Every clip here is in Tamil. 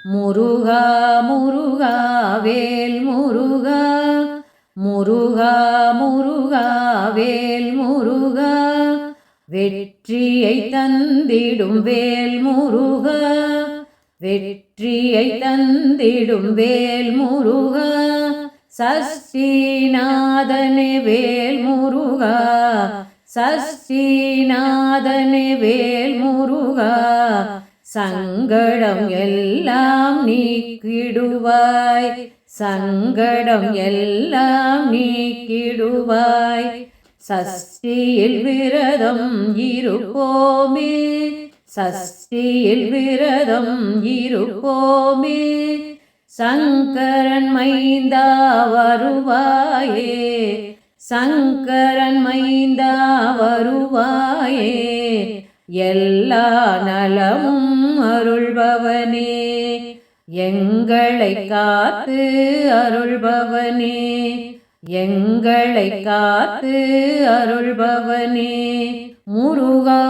முருகா முருகா வேல் முருகா, முருகா முருகா வேல் முருகா, வெற்றியை தந்திடும் வேல் முருகா, வெற்றியை தந்திடும் வேல் முருகா, சஷ்டிநாதனே வேல் முருகா, சஷ்டிநாதனே வேல் முருகா, சங்கடம் எல்லாம் நீக்கிடுவாய், சங்கடம் எல்லாம் நீக்கிடுவாய், சஷ்டியில் விரதம் இருப்போமே, சஷ்டியில் விரதம் இருப்போமே, சங்கரன் மைந்தா வருவாயே, சங்கரன் மைந்தா வருவாயே, எல்லா நலமும் அருள்பவனே, எங்களை காத்து அருள்பவனே, எங்களை காத்து அருள்பவனே, முருகா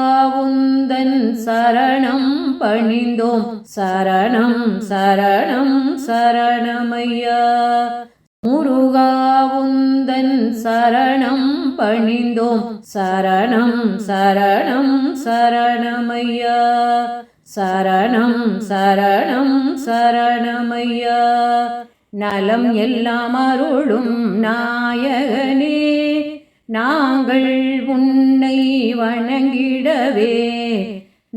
உந்தன் சரணம் பணிந்தோம், சரணம் சரணம் சரணமையா, முருகா உந்தன் சரணம் பணிந்தோம், சரணம் சரணம் சரணமையா, சரணம் சரணம் சரணமையா, நலம் எல்லாம் அருளும் நாயகனே, நாங்கள் உன்னை வணங்கிடவே,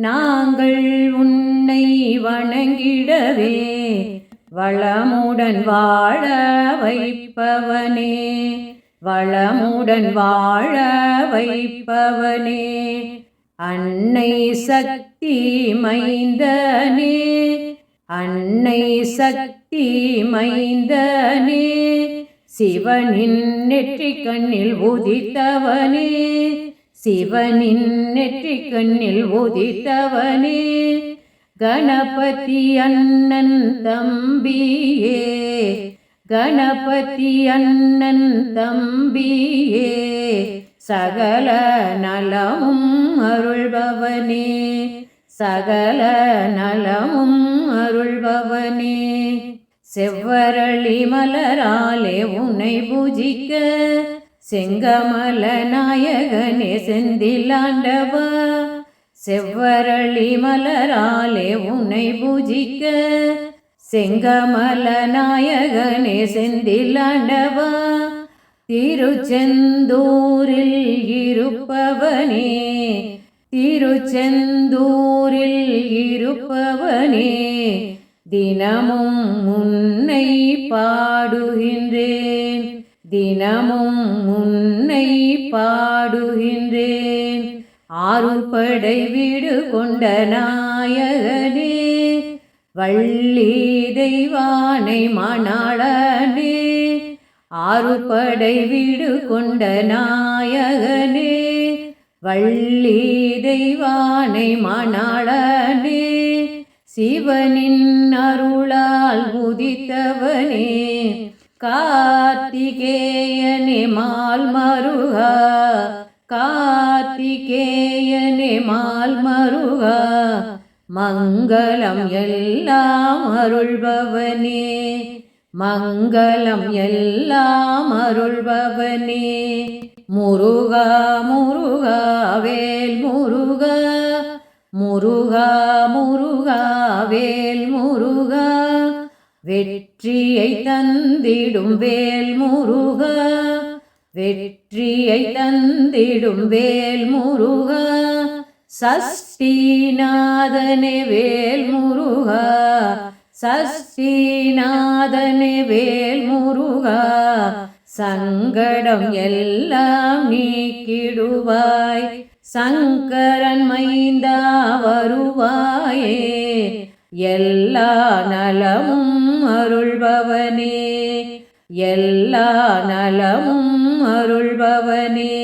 நாங்கள் உன்னை வணங்கிடவே, வளமுடன் வாழ வைப்பவனே, வளமுடன் வாழ வைப்பவனே, அன்னை சக்தி மைந்தனே, அன்னை சக்தி மைந்தனே, சிவனின் நெற்றிக் கண்ணில் உதித்தவனே, சிவனின் நெற்றிக் கண்ணில் உதித்தவனே, கணபதி அண்ணன் தம்பியே, கணபதி அண்ணன் தம்பியே, சகல நலமும் அருள்பவனே, சகல நலமும் அருள்பவனே, செவ்வரளி மலராலே உன்னை பூஜிக்க, செங்கமல நாயகனே செந்திலாண்டவா, செவ்வரளி மலராலே உன்னை பூஜிக்க, செங்கமல நாயகனே செந்திலாண்டவா, திருச்செந்தூரில் இருப்பவனே, திருச்செந்தூரில் இருப்பவனே, தினமும் உன்னை பாடுகின்றேன், தினமும் உன்னை பாடுகின்றேன், ஆறுபடை வீடு கொண்ட நாயகனே, வள்ளி தெய்வானை மணாளனே, ஆறுபடை வீடு கொண்ட நாயகனே, வள்ளி தெய்வானை மணாளனே, சிவனின் அருளால் உதித்தவனே, கார்த்திகேயனே மால் மருகா, கார்த்திகேயனே மால் மருகா, மங்களம் எல்லாம் அருள்பவனே, மங்களம் எல்லாம் அருள்பவனே, முருகா முருகா வேல் முருகா, முருகா முருகா வேல் முருகா, வெற்றியை தந்திடும் வேல் முருகா, வெற்றியை தந்திடும் வேல் முருகா, சஷ்டிநாதனே வேல் முருகா, சஷ்டிநாதனே வேல் முருகா, சங்கடம் எல்லாம் நீக்கிடுவாய், சங்கரன் மைந்தா வருவாயே, எல்லா நலமும் அருள்பவனே, எல்லா நலமும் அருள்பவனே,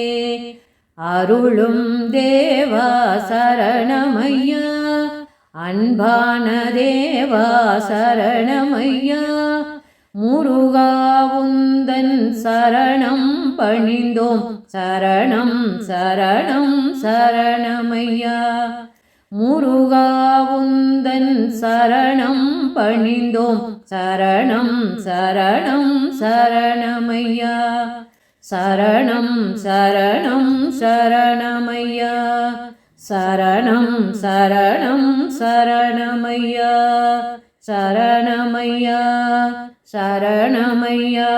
அருளும் தேவா சரணமையா, அன்பான தேவா சரணமையா, முருகா உந்தன் சரணம் பணிந்தோம், சரணம் சரணம் சரணமையா, முருகா உந்தன் சரணம் பணிந்தோம் சரணம் சரணம் சரணமையா சரணம் சரணம் சரணமையா சரணம் சரணம் சரணமையா சரணமையா சரணமையா.